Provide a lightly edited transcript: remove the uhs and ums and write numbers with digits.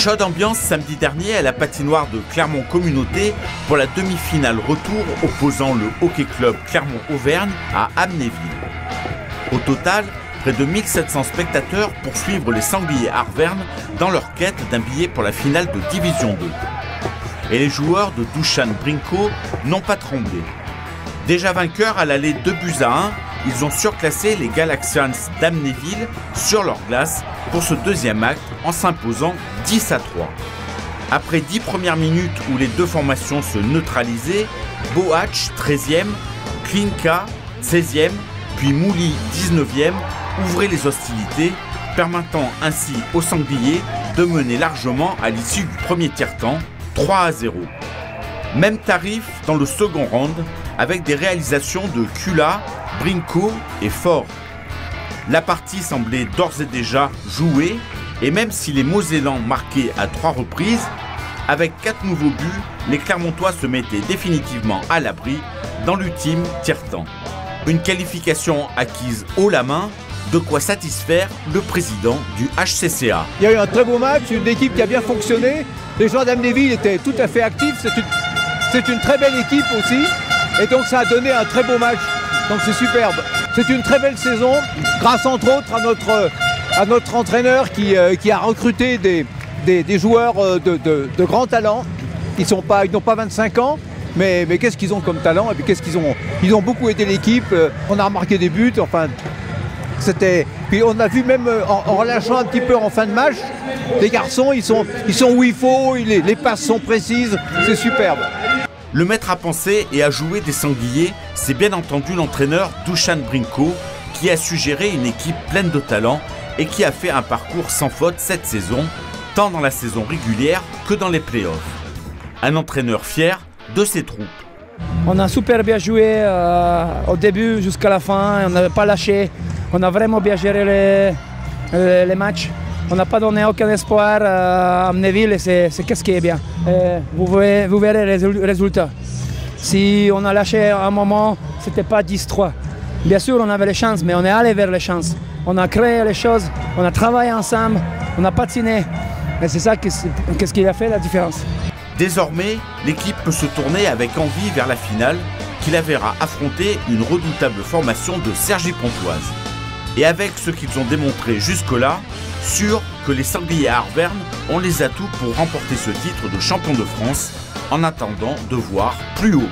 Chaude ambiance samedi dernier à la patinoire de Clermont Communauté pour la demi-finale retour opposant le Hockey Club Clermont-Auvergne à Amnéville. Au total, près de 1700 spectateurs pour suivre les Sangliers Arvernes dans leur quête d'un billet pour la finale de Division 2. Et les joueurs de Dušan Brinko n'ont pas tremblé. Déjà vainqueurs à l'aller 2-1, ils ont surclassé les Galaxians d'Amnéville sur leur glace pour ce deuxième acte en s'imposant 10-3. Après 10 premières minutes où les deux formations se neutralisaient, Boac 13e, Klinka 16e, puis Mouli 19e ouvraient les hostilités, permettant ainsi aux Sangliers de mener largement à l'issue du premier tiers-temps 3-0. Même tarif dans le second round avec des réalisations de Kula, Brinko et Fort. La partie semblait d'ores et déjà jouée et même si les Mosellans marquaient à 3 reprises, avec 4 nouveaux buts, les Clermontois se mettaient définitivement à l'abri dans l'ultime tiers-temps. Une qualification acquise haut la main, de quoi satisfaire le président du HCCA. Il y a eu un très beau match, une équipe qui a bien fonctionné. Les joueurs d'Amnéville étaient tout à fait actifs. C'est une très belle équipe aussi. Et donc ça a donné un très beau match. Donc c'est superbe. C'est une très belle saison, grâce entre autres à notre entraîneur qui a recruté des joueurs de grands talents. Ils n'ont pas 25 ans, mais qu'est-ce qu'ils ont comme talent? Et puis ils ont beaucoup aidé l'équipe. On a remarqué des buts. Enfin, puis on a vu même en relâchant un petit peu en fin de match, les garçons ils sont où il faut, les passes sont précises, c'est superbe. Le maître à penser et à jouer des Sangliers, c'est bien entendu l'entraîneur Dušan Brinko qui a su gérer une équipe pleine de talent et qui a fait un parcours sans faute cette saison, tant dans la saison régulière que dans les playoffs. Un entraîneur fier de ses troupes. On a super bien joué au début jusqu'à la fin, on n'avait pas lâché. On a vraiment bien géré les matchs. On n'a pas donné aucun espoir à Amnéville et c'est ce qui est bien. Vous verrez les résultats. Si on a lâché à un moment, ce n'était pas 10-3. Bien sûr, on avait les chances, mais on est allé vers les chances. On a créé les choses, on a travaillé ensemble, on a patiné. Et c'est ça qui a fait la différence. Désormais, l'équipe peut se tourner avec envie vers la finale, qui la verra affronter une redoutable formation de Cergy-Pontoise. Et avec ce qu'ils ont démontré jusque-là, sûr que les Sangliers Arvernes ont les atouts pour remporter ce titre de champion de France, en attendant de voir plus haut.